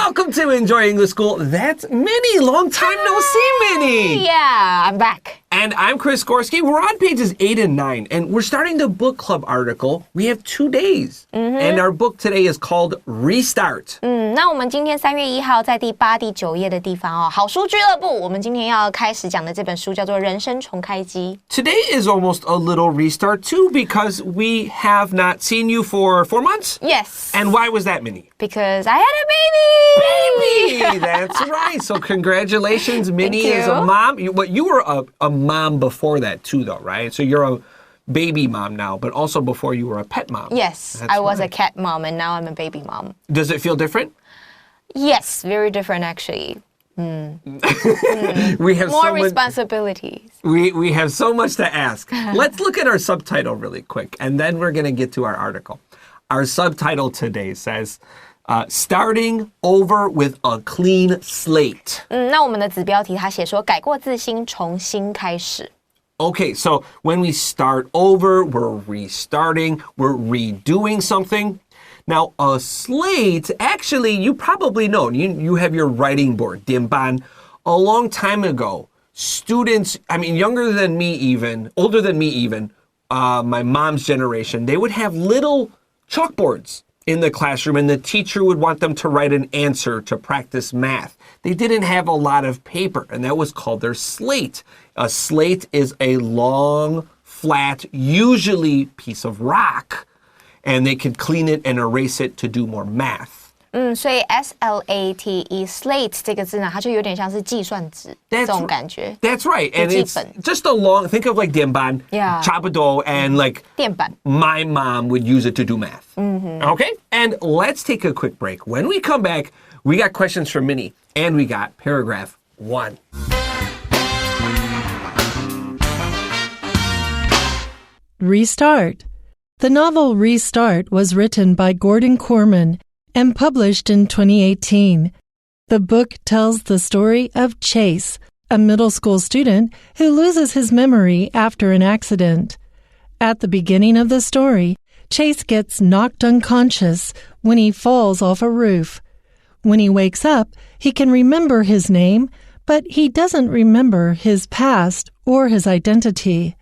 Welcome to Enjoy English School. That's Minnie. Long time no see, Minnie. Yeah, I'm back. And I'm Chris Gorski. We're on pages 8 and 9, and we're starting the book club article. We have 2 days, and our book today is called Restart. 那我们今天3月1号在第8、第9页的地方哦，好书俱乐部，我们今天要开始讲的这本书叫做《人生重开机》。Today is almost a little restart too, because we have not seen you for 4 months. Yes. And why was that, Minnie? Because I had a baby. Baby, that's right. So congratulations, Minnie Thank you. is a mom. You were a mom before that too, though, right? So you're a baby mom now, but also before you were a pet mom. Yes, That's I was right. a cat mom and now I'm a baby mom. Does it feel different? Yes, very different actually. We have More responsibilities. We have so much to ask. Let's look at our subtitle really quick, and then we're going to get to our article. Our subtitle today says, starting over with a clean slate. 那我们的子标题他写说改过自新，重新开始。Okay, so when we start over, we're restarting, we're redoing something. Now, a slate, actually, you probably know, you have your writing board, Dimban. A long time ago, students, I mean, younger than me even, older than me even, my mom's generation, they would have little chalkboards in the classroom, and the teacher would want them to write an answer to practice math. They didn't have a lot of paper, and that was called their slate. A slate is a long, flat, usually piece of rock, and they could clean it and erase it to do more math. 所以 S-L-A-T-E slate 这个字呢，它就有点像是计算纸这种感觉。That's right. And it's 笔记本。 just a long, think of like Dimban, Yeah. Chabado, and like 电板。 my mom would use it to do math. Okay? And let's take a quick break. When we come back, we got questions from Minnie, and we got paragraph 1. Restart. The novel Restart was written by Gordon Corman and published in 2018. The book tells the story of Chase, a middle school student who loses his memory after an accident. At the beginning of the story, Chase gets knocked unconscious when he falls off a roof. When he wakes up, he can remember his name, but he doesn't remember his past or his identity.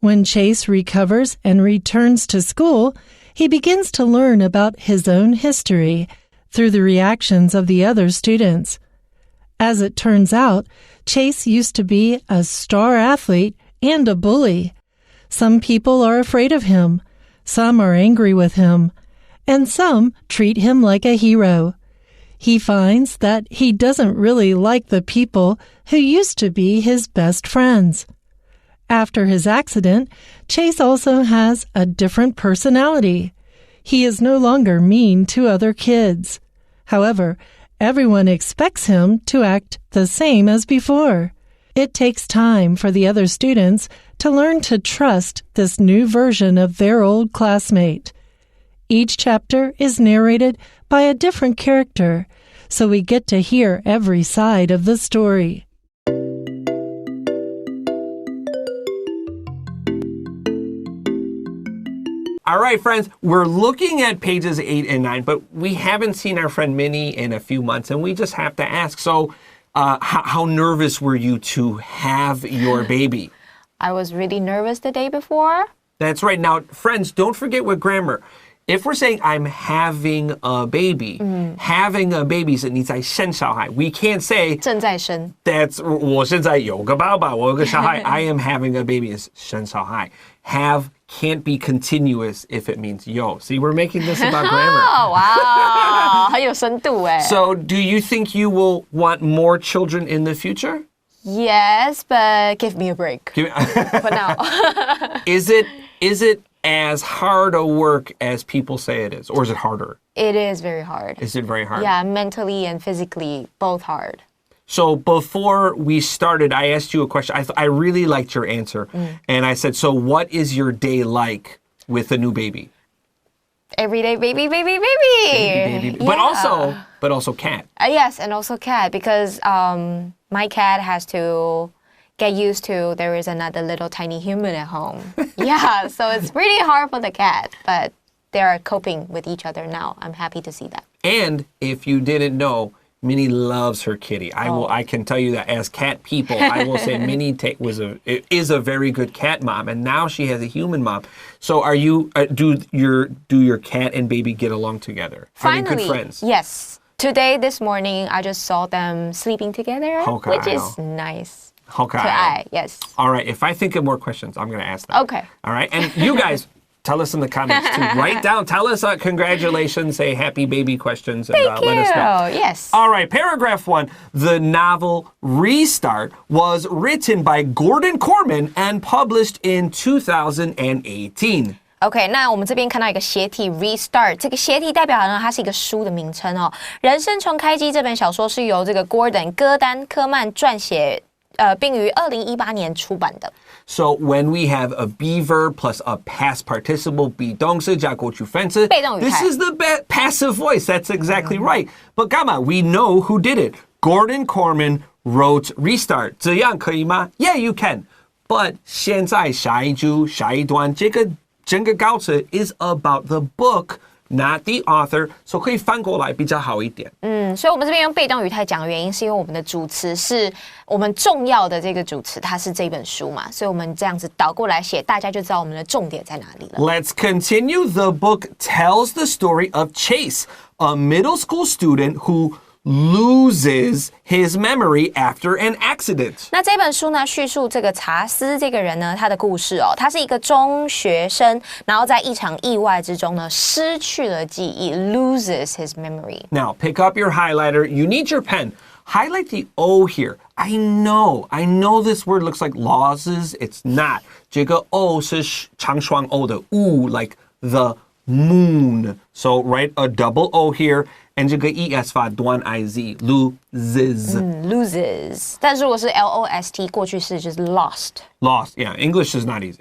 When Chase recovers and returns to school, he begins to learn about his own history through the reactions of the other students. As it turns out, Chase used to be a star athlete and a bully. Some people are afraid of him, some are angry with him, and some treat him like a hero. He finds that he doesn't really like the people who used to be his best friends. After his accident, Chase also has a different personality. He is no longer mean to other kids. However, everyone expects him to act the same as before. It takes time for the other students to learn to trust this new version of their old classmate. Each chapter is narrated by a different character, so we get to hear every side of the story. All right, friends, we're looking at pages 8 and 9, but we haven't seen our friend Minnie in a few months, and we just have to ask, so how nervous were you to have your baby? I was really nervous the day before. That's right. Now, friends, don't forget with grammar. If we're saying I'm having a baby, having a baby is 你在生小孩. We can't say 正在生。 that's 我现在有个宝宝，我有个小孩. I am having a baby is 生小孩. Have can't be continuous if it means yo. See, we're making this about grammar. 哇，很有深度哎。 So, do you think you will want more children in the future? Yes, but give me a break for now. Is it as hard a work as people say it is, or is it harder? It is very hard. Is it very hard? Yeah, mentally and physically, both hard. So before we started, I asked you a question. I really liked your answer. And I said, so what is your day like with a new baby? Every day, baby. Baby. Yeah. But also cat. Yes, and also cat, because my cat has to get used to there is another little tiny human at home. Yeah, so it's really hard for the cat, but they are coping with each other now. I'm happy to see that. And if you didn't know, Minnie loves her kitty. I can tell you that as cat people, I will say Minnie is a very good cat mom, and now she has a human mom. So do your cat and baby get along together? Finally, are they good friends? Yes. Today, this morning, I just saw them sleeping together, which is nice. Okay. Yes. All right. If I think of more questions, I'm going to ask them. Okay. All right. And you guys, tell us in the comments too. Write down. Tell us congratulations. Say happy baby questions and let us know. Yes. All right. Paragraph 1. The novel Restart was written by Gordon Corman and published in 2018. OK， 那我们这边看到一个斜体 restart， 这个斜体代表呢，它是一个书的名称哦。人生重开机这本小说是由这个 Gordon 戈丹科曼撰写，并于2018年出版的。So when we have a be verb plus a past participle be 动词加过去分词 this is the passive voice. That's exactly right. But Gamma, we know who did it. Gordon Corman wrote Restart. 这样可以吗? Yeah, you can. But 现在下一句下一段这个整个稿子 is about the book, not the author. So 可以翻过来比较好一点。所以我们这边用被动语态讲的原因是因为我们的主词是我们重要的这个主词，它是这本书嘛，所以我们这样子倒过来写，大家就知道我们的重点在哪里了。Let's continue. The book tells the story of Chase, a middle school student who loses his memory after an accident. 那这本书呢，叙述这个查斯这个人呢，他的故事哦。他是一个中学生，然后在一场意外之中呢，失去了记忆 ，loses his memory. Now, pick up your highlighter. You need your pen. Highlight the O here. I know this word looks like losses. It's not. 这个 O 是长双 O 的 U, like the moon. So write a double O here. And 这个 ES 发短 IZ, loses. Loses. 但如果是 LOST 过去式就是 lost. Lost, yeah. English is not easy.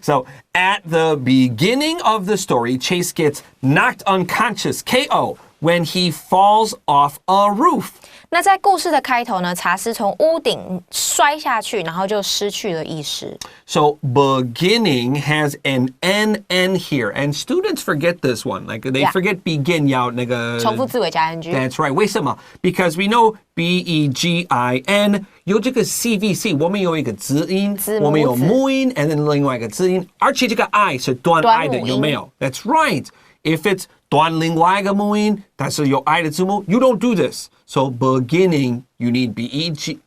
So, at the beginning of the story, Chase gets knocked unconscious, KO, when he falls off a roof. 那在故事的开头呢，查斯从屋顶摔下去，然后就失去了意识。So beginning has an NN here, and students forget this one. Like they forget begin 要那个重复字尾加 NG. That's right. 为什么？ Because we know BEGIN 有这个 CVC， 我们有一个子音，我们有母音 ，and then 另外一个子音，而且这个 I 是短 I 的，有没有？ That's right. If it's 短另外一个母音，但是有 I 的字母 ，you don't do this. So beginning, you need BEGIN,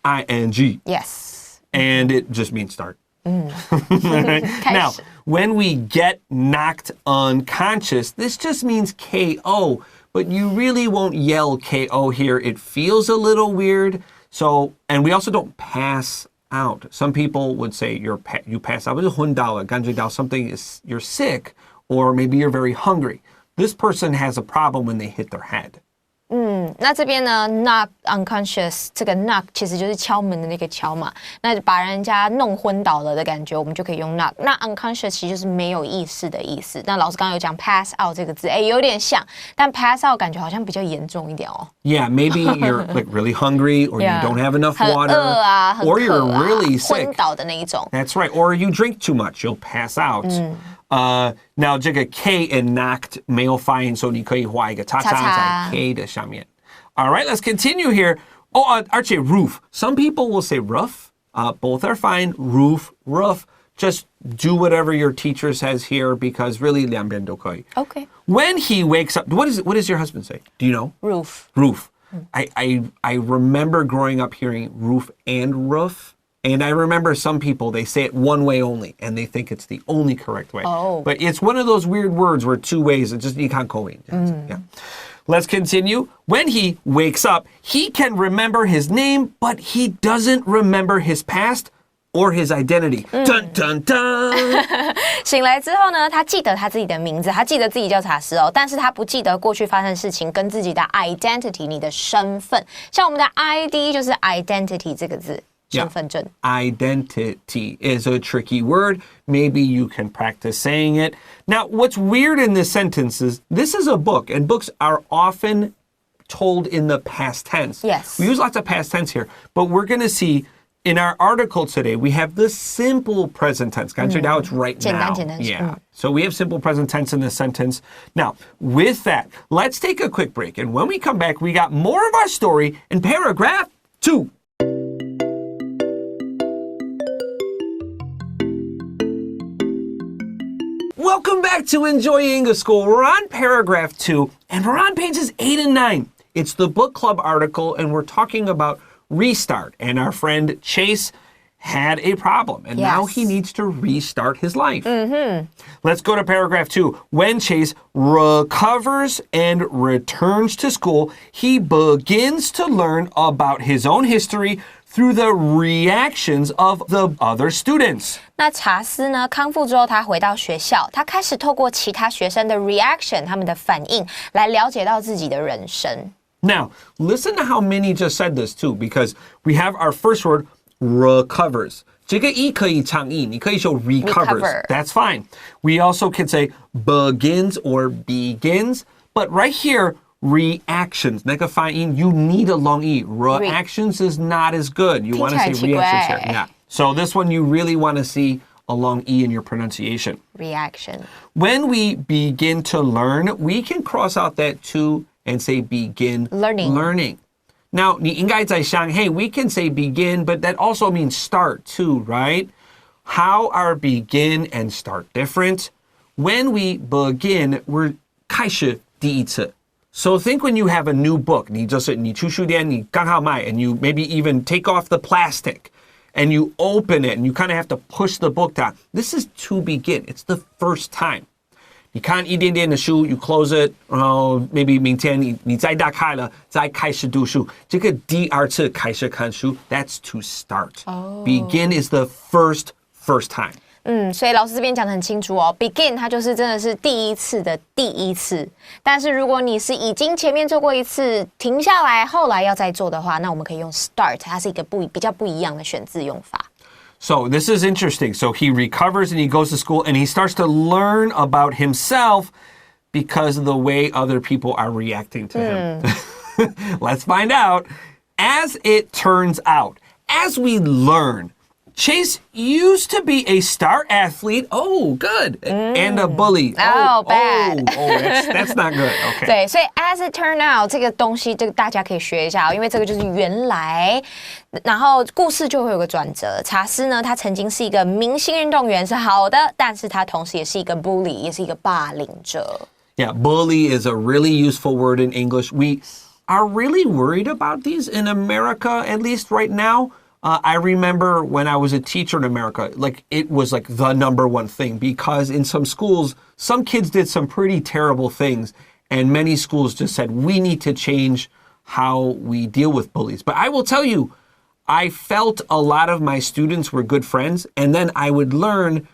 ING. Yes. And it just means start. Now, when we get knocked unconscious, this just means KO. But you really won't yell KO here. It feels a little weird. So, and we also don't pass out. Some people would say you pass out. 感觉到 something is you're sick, or maybe you're very hungry. This person has a problem when they hit their head. 那这边呢 knock unconscious 这个 knock 其实就是敲门的那个敲嘛，那把人家弄昏倒了的感觉，我们就可以用 knock。那 unconscious 其实就是没有意识的意思。那老师刚刚有讲 pass out 这个字，有点像，但 pass out 感觉好像比较严重一点哦。Yeah, maybe you're like really hungry, or you don't have enough water, 很饿啊，很渴啊， or you're really sick. 昏倒的那一种。That's right. Or you drink too much, you'll pass out. Now 这个 K and knocked 没有发音，所以你可以画一个叉叉在 K 的上面。All right, let's continue here.而且 roof. Some people will say roof. Both are fine. Roof, roof. Just do whatever your teacher says here, because really 两边都可以。Okay. When he wakes up, what does your husband say? Do you know? Roof. Roof. I remember growing up hearing roof and roof. And I remember some people, they say it one way only, and they think it's the only correct way. Oh. But it's one of those weird words where two ways, it's just you can't go in. Yeah. Let's continue. When he wakes up, he can remember his name, but he doesn't remember his past or his identity. Dun, dun, dun. 醒来之后呢，他记得他自己的名字，他记得自己叫查斯哦，但是他不记得过去发生的事情跟自己的 identity 你的身份。像我们的 ID 就是 identity 这个字。身份证. Identity is a tricky word. Maybe you can practice saying it. Now, what's weird in this sentence is this is a book, and books are often told in the past tense. Yes. We use lots of past tense here, but we're going to see in our article today, we have the simple present tense. 感觉到 it's right 简单 now. 简单 Yeah. So we have simple present tense in this sentence. Now, with that, let's take a quick break. And when we come back, we got more of our story in paragraph 2. Welcome back to Enjoy English School. We're on paragraph 2, and we're on pages 8 and 9. It's the book club article, and we're talking about restart. And our friend Chase had a problem, and now he needs to restart his life. Let's go to paragraph 2. When Chase recovers and returns to school, he begins to learn about his own history through the reactions of the other students. 那查斯呢？康复之后，他回到学校，他开始透过其他学生的 reaction， 他们的反应，来了解到自己的人生。Now, listen to how Minnie just said this too, because we have our first word, recovers. 这个一可以长译，你可以说 recovers. That's fine. We also can say begins or begins, but right here, reactions. 那个发音 you need a long E. Reactions is not as good. You want to say reactions here. Yeah. So this one you really want to see a long E in your pronunciation. Reaction. When we begin to learn, we can cross out that to and say begin learning. Now, 你应该在想, hey, we can say begin, but that also means start too, right? How are begin and start different? When we begin, we're 开始第一次. So think when you have a new book, 你去书店，你刚好买, and you maybe even take off the plastic, and you open it, and you kind of have to push the book down. This is to begin. It's the first time. 你看一点点的书, you close it, maybe 明天你再打开了，再开始读书。这个第二次开始看书, that's to start. Begin is the first time. 所以老师这边讲得很清楚哦 ，begin 它就是真的是第一次的第一次。但是如果你是已经前面做过一次，停下来，后来要再做的话，那我们可以用 start， 它是一个比较不一样的选字用法。So this is interesting. So he recovers and he goes to school and he starts to learn about himself because of the way other people are reacting to him. Let's find out. As it turns out, as we learn, Chase used to be a star athlete. Oh, good. And a bully. Oh, bad. That's not good. Okay. 对，所以 as it turned out 这个东西，这个大家可以学一下，因为这个就是原来，然后故事就会有个转折。查斯呢，他曾经是一个明星运动员，是好的，但是他同时也是一个 bully， 也是一个霸凌者。Yeah, bully is a really useful word in English. We are really worried about these in America, at least right now. I remember when I was a teacher in America, like it was like the number one thing because in some schools, some kids did some pretty terrible things and many schools just said, we need to change how we deal with bullies. But I will tell you, I felt a lot of my students were good friends and then I would learn,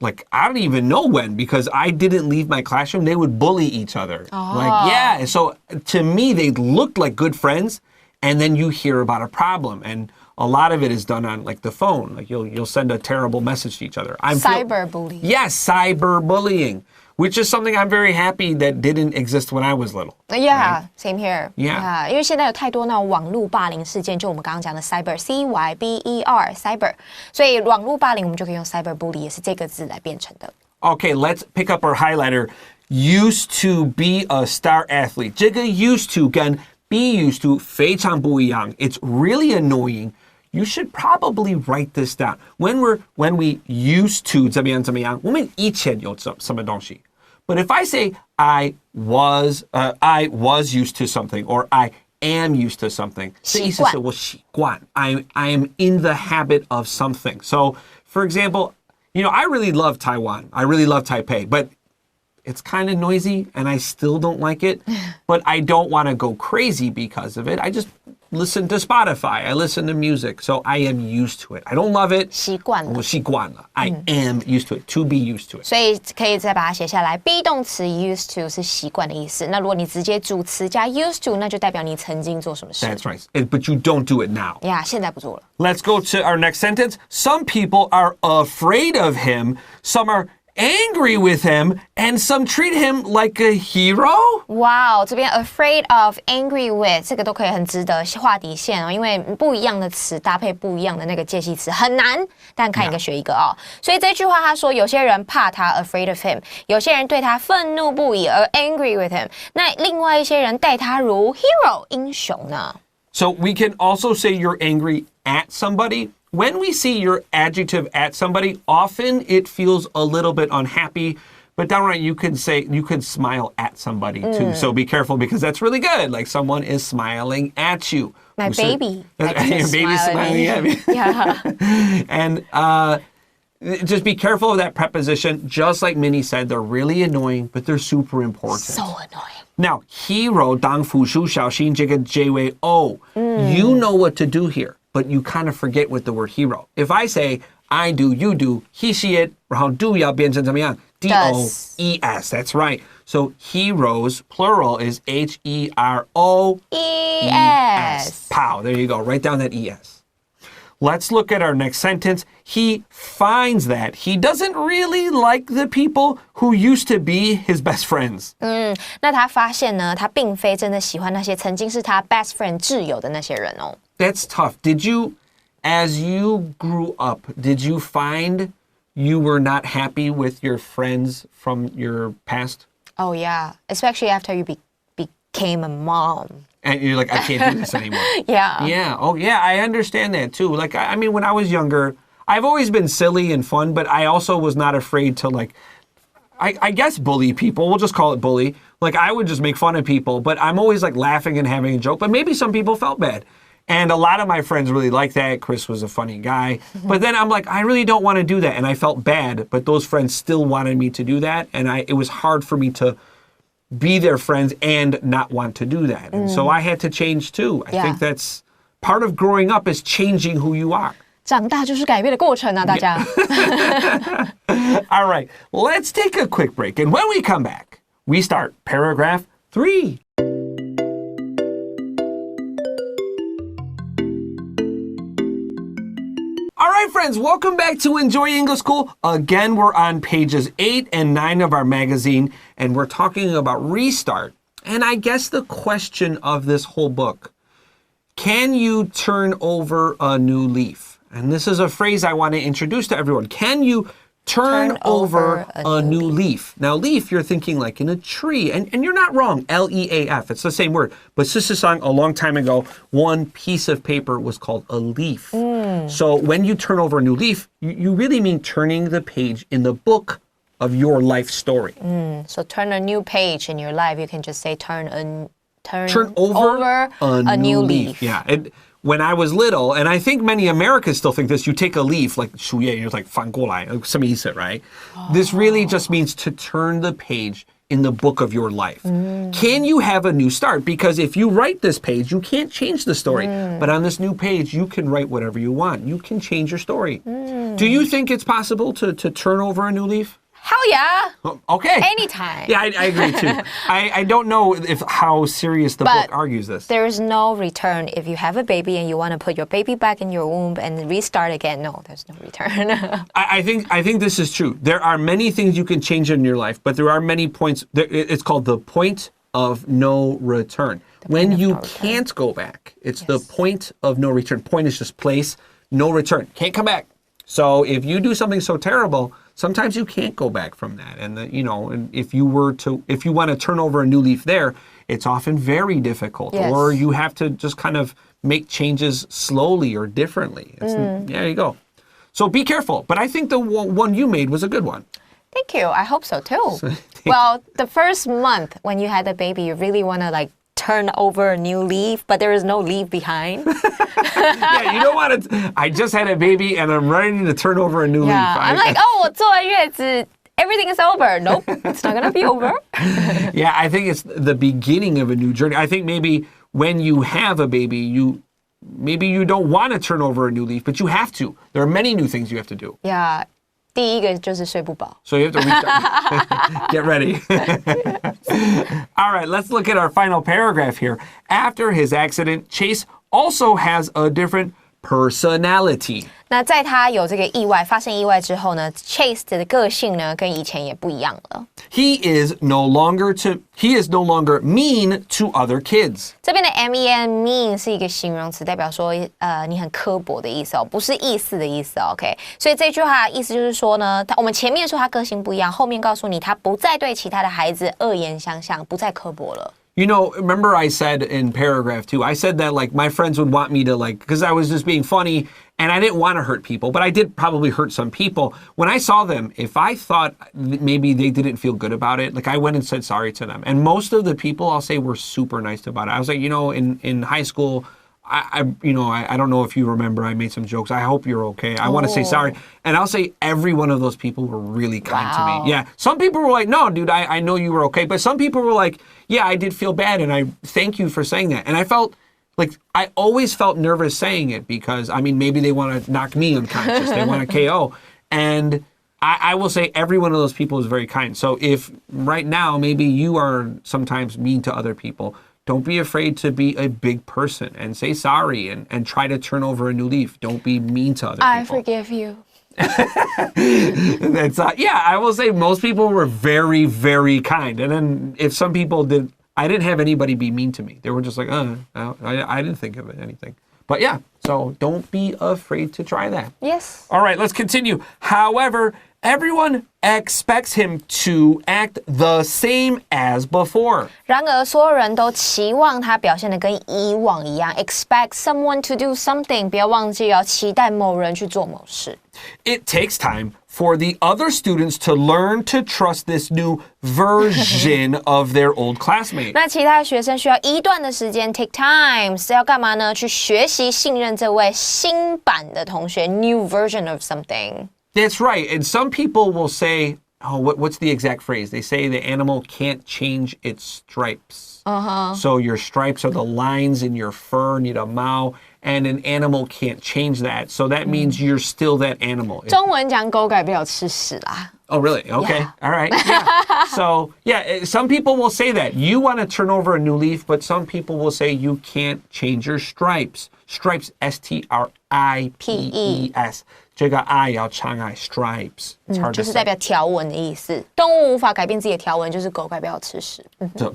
like, I don't even know when because I didn't leave my classroom. They would bully each other. Like, yeah. So to me, they looked like good friends and then you hear about a problem and a lot of it is done on like the phone. Like you'll send a terrible message to each other. Cyberbullying. Yes, cyberbullying, which is something I'm very happy that didn't exist when I was little. Yeah, right? Same here. Yeah. 因为现在有太多那种网络霸凌事件，就我们刚刚讲的 cyber, C-Y-B-E-R, cyber. 所以网络霸凌我们就可以用 cyberbully， 也是这个字来变成的。Okay, let's pick up our highlighter. Used to be a star athlete. 这个 used to 跟 be used to 非常不一样. It's really annoying. You should probably write this down. When we used to 怎么样我们以前有什么东西 But if I say I was used to something or I am used to something, 这意思是我习惯 I am in the habit of something. So, for example, I really love Taiwan. I really love Taipei, but it's kind of noisy and I still don't like it, but I don't want to go crazy because of it. I just listen to Spotify. I listen to music. So I am used to it. I don't love it. 习惯了。我习惯了. I am used to it. To be used to it. 所以可以再把它写下来。be 动词 used to 是习惯的意思。那如果你直接主词加 used to， 那就代表你曾经做什么事。That's right. But you don't do it now. Yeah, 现在不做了。Let's go to our next sentence. Some people are afraid of him. Some are angry with him, and some treat him like a hero. 哇，这边 afraid of, angry with 这个都可以很值得画底线哦，因为不一样的词搭配不一样的那个介系词很难，但看一个学一个哦。所以这句话他说，有些人怕他 afraid of him， 有些人对他愤怒不已而 angry with him， 那另外一些人待他如 hero 英雄呢。So we can also say you're angry at somebody. When we see your adjective at somebody, often it feels a little bit unhappy, but downright you could smile at somebody too. So be careful because that's really good. Like someone is smiling at you. My baby. Your baby's smiling at me. Yeah. And just be careful of that preposition. Just like Minnie said, they're really annoying, but they're super important. So annoying. Now, hero 当复数小心这个结尾 o. You know what to do here, but you kind of forget with the word hero. If I say I do, you do, he, she, it, 然后 do 要变成怎么样? D-O-E-S. That's right. So heroes, plural, is H-E-R-O-E-S. Pow. There you go. Write down that E-S. Let's look at our next sentence. He finds that he doesn't really like the people who used to be his best friends. 那他发现呢，他并非真的喜欢那些曾经是他 best friend 挚友的那些人哦。That's tough. As you grew up, did you find you were not happy with your friends from your past? Oh yeah, especially after you became a mom. And you're like, I can't do this anymore. Yeah. Yeah. Oh, yeah. I understand that too. Like, I mean, when I was younger, I've always been silly and fun, but I also was not afraid to I guess bully people. We'll just call it bully. Like, I would just make fun of people, but I'm always like laughing and having a joke. But maybe some people felt bad. And a lot of my friends really liked that. Chris was a funny guy. But then I'm like, I really don't want to do that. And I felt bad, but those friends still wanted me to do that. And it was hard for me to be their friends and not want to do that. And so I had to change too. I think that's part of growing up is changing who you are. 长大就是改变的过程啊，大家。All right, let's take a quick break. And when we come back, we start paragraph 3. All right, friends, welcome back to Enjoy English School. Again, we're on pages 8 and 9 of our magazine, and we're talking about restart. And I guess the question of this whole book, can you turn over a new leaf? And this is a phrase I want to introduce to everyone. Can you turn over a new leaf? Now, leaf, you're thinking like in a tree, and you're not wrong, L-E-A-F. It's the same word. But Sisasang, a long time ago, one piece of paper was called a leaf. So when you turn over a new leaf, you really mean turning the page in the book of your life story. So turn a new page in your life. You can just say turn over a new leaf. Yeah. When I was little, and I think many Americans still think this, you take a leaf, like 树叶, you're like 翻过来, 什么意思, right? This really just means to turn the page in the book of your life. Can you have a new start? Because if you write this page, you can't change the story. But on this new page, you can write whatever you want. You can change your story. Do you think it's possible to turn over a new leaf? Hell yeah. Okay. Anytime. Yeah, I agree too. I don't know how serious the book argues this. There's no return. If you have a baby and you want to put your baby back in your womb and restart again, no, there's no return. I think this is true. There are many things you can change in your life, but there are many points. It's called the point of no return. When you can't go back, it's the point of no return. Point is just place, no return. Can't come back. So if you do something so terrible, sometimes you can't go back from that. And if you want to turn over a new leaf there, it's often very difficult. Yes. Or you have to just kind of make changes slowly or differently. There you go. So be careful. But I think the one you made was a good one. Thank you. I hope so too. Well, the first month when you had the baby, you really want to turn over a new leaf, but there is no leaf behind. Yeah, you don't want to. I just had a baby and I'm ready to turn over a new leaf. I'm like, 我坐完月子 everything is over. Nope, it's not going to be over. Yeah, I think it's the beginning of a new journey. I think maybe when you have a baby, maybe you don't want to turn over a new leaf, but you have to. There are many new things you have to do. Yeah. 第一个就是睡不饱. So you have to get ready. All right, let's look at our final paragraph here. After his accident, Chase also has a different personality. 那在他有这个发生意外之后呢 ，Chase 的个性呢跟以前也不一样了。He is no longer mean to other kids. 这边的 mean 是一个形容词，代表说你很刻薄的意思哦，不是意思的意思哦 ，OK？ 所以这句话的意思就是说呢，我们前面说他个性不一样，后面告诉你他不再对其他的孩子恶言相向，不再刻薄了。You know, remember I said in paragraph 2, I said that like my friends would want me to like, because I was just being funny and I didn't want to hurt people, but I did probably hurt some people. When I saw them, if I thought maybe they didn't feel good about it, like I went and said sorry to them. And most of the people I'll say were super nice about it. I was like, you know, in high school, I don't know if you remember, I made some jokes. I hope you're okay. I want to say sorry. And I'll say every one of those people were really kind to me. Yeah. Some people were like, no, dude, I know you were okay. But some people were like, yeah, I did feel bad. And I thank you for saying that. And I felt like I always felt nervous saying it because, I mean, maybe they want to knock me unconscious. They want to KO. And I will say every one of those people is very kind. So if right now, maybe you are sometimes mean to other people, don't be afraid to be a big person and say sorry and try to turn over a new leaf. Don't be mean to other people. I forgive you. That's yeah, I will say most people were very, very kind. And then if some people did, I didn't have anybody be mean to me. They were just like, I didn't think of anything. But yeah, so don't be afraid to try that. Yes. All right, let's continue. However, everyone expects him to act the same as before. 然而，所有人都期望他表现得跟以往一样。Expect someone to do something， 不要忘记要期待某人去做某事。It takes time for the other students to learn to trust this new version of their old classmate. 那其他学生需要一段的时间 ，take time 是要干嘛呢？去学习信任这位新版的同学 ，new version of something. That's right. And some people will say, what's the exact phrase? They say the animal can't change its stripes. So your stripes are the lines in your fur, 你的毛, and an animal can't change that. So that means you're still that animal. 中文讲狗改不了吃屎啦。Oh, really? Okay. Yeah. All right. Yeah. So, yeah, some people will say that. You want to turn over a new leaf, but some people will say you can't change your stripes. Stripes, S-T-R-I-P-E-S. 这个 I 要长 I, stripes. It's hard to say. 就是代表条纹的意思。动物无法改变自己的条纹，就是狗改不了吃屎。So,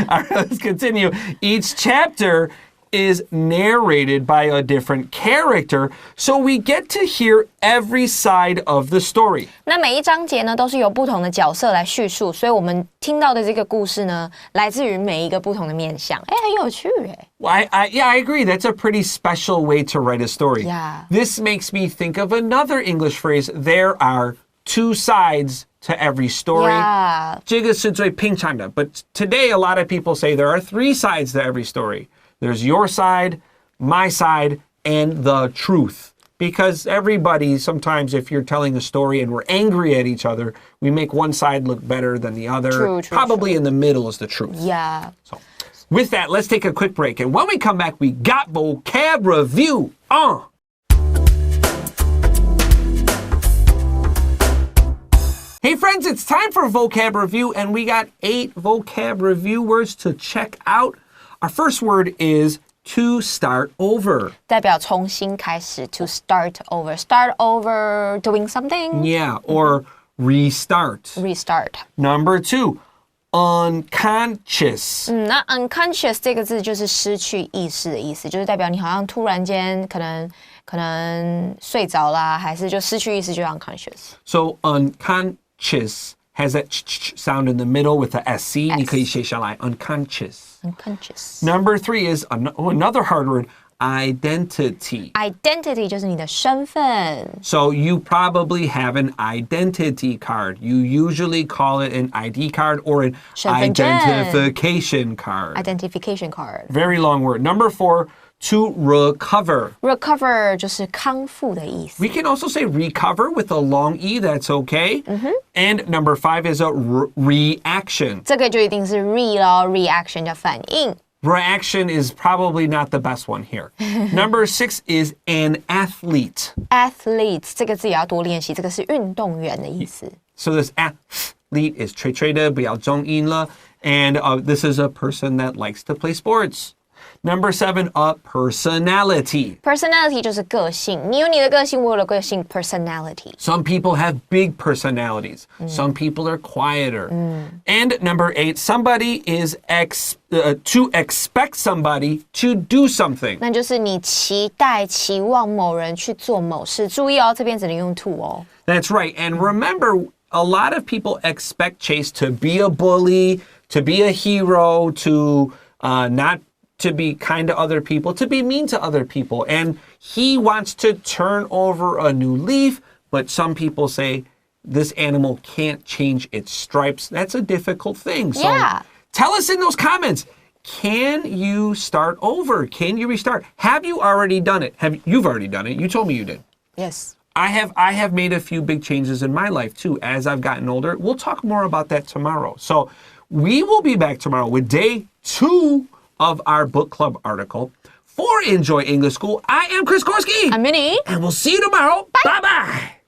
all right, let's continue. Each chapter is narrated by a different character, so we get to hear every side of the story. 那每一章节呢，都是由不同的角色来叙述，所以我们听到的这个故事呢，来自于每一个不同的面向。哎，很有趣哎。Yeah, I agree. That's a pretty special way to write a story. Yeah. This makes me think of another English phrase. There are two sides to every story. Yeah. 这个是最平常的. But today, a lot of people say there are three sides to every story. There's your side, my side, and the truth. Because everybody, sometimes if you're telling a story and we're angry at each other, we make one side look better than the other. True, Probably in the middle is the truth. Yeah. So, with that, let's take a quick break. And when we come back, we got vocab review. Hey friends, it's time for vocab review, and we got 8 vocab review words to check out. Our first word is to start over. 代表重新开始 to start over. Start over doing something. Yeah, or restart. Restart. Number 2, unconscious. 那 unconscious 这个字就是失去意识的意思，就是代表你好像突然间可能睡着啦，还是就失去意识就 unconscious. So unconscious has that ch sound in the middle with the SC. 你可以写下来 unconscious. Unconscious. Number 3 is another hard word, identity. Identity 就是你的身份。 So you probably have an identity card. You usually call it an ID card or an 身份证 identification card. Identification card. Very long word. Number 4, to recover. Recover 就是康复的意思。 We can also say recover with a long E. That's okay. And number 5 is a reaction. 这个就一定是 咯 reaction 叫反应。 Reaction is probably not the best one here. Number 6 is an athlete. Athletes 这个字也要多练习，这个是运动员的意思。 So this athlete is 吹吹的，不要重音了. And this is a person that likes to play sports. Number 7, a personality. Personality 就是个性，你有你的个性，我有我的个性 personality. Some people have big personalities. Some people are quieter. And number 8, somebody is to expect somebody to do something. 那就是你期待、期望某人去做某事。注意哦，这边只能用 to 哦。That's right. And remember, a lot of people expect Chase to be a bully, to be a hero, to not to be kind to other people, to be mean to other people. And he wants to turn over a new leaf, but some people say this animal can't change its stripes. That's a difficult thing. So tell us in those comments, can you start over? Can you restart? Have you already done it? You've already done it. You told me you did. Yes. I have made a few big changes in my life too as I've gotten older. We'll talk more about that tomorrow. So we will be back tomorrow with day 2 of our book club article. For Enjoy English School, I am Chris Gorski. I'm Minnie. And we'll see you tomorrow. Bye-bye.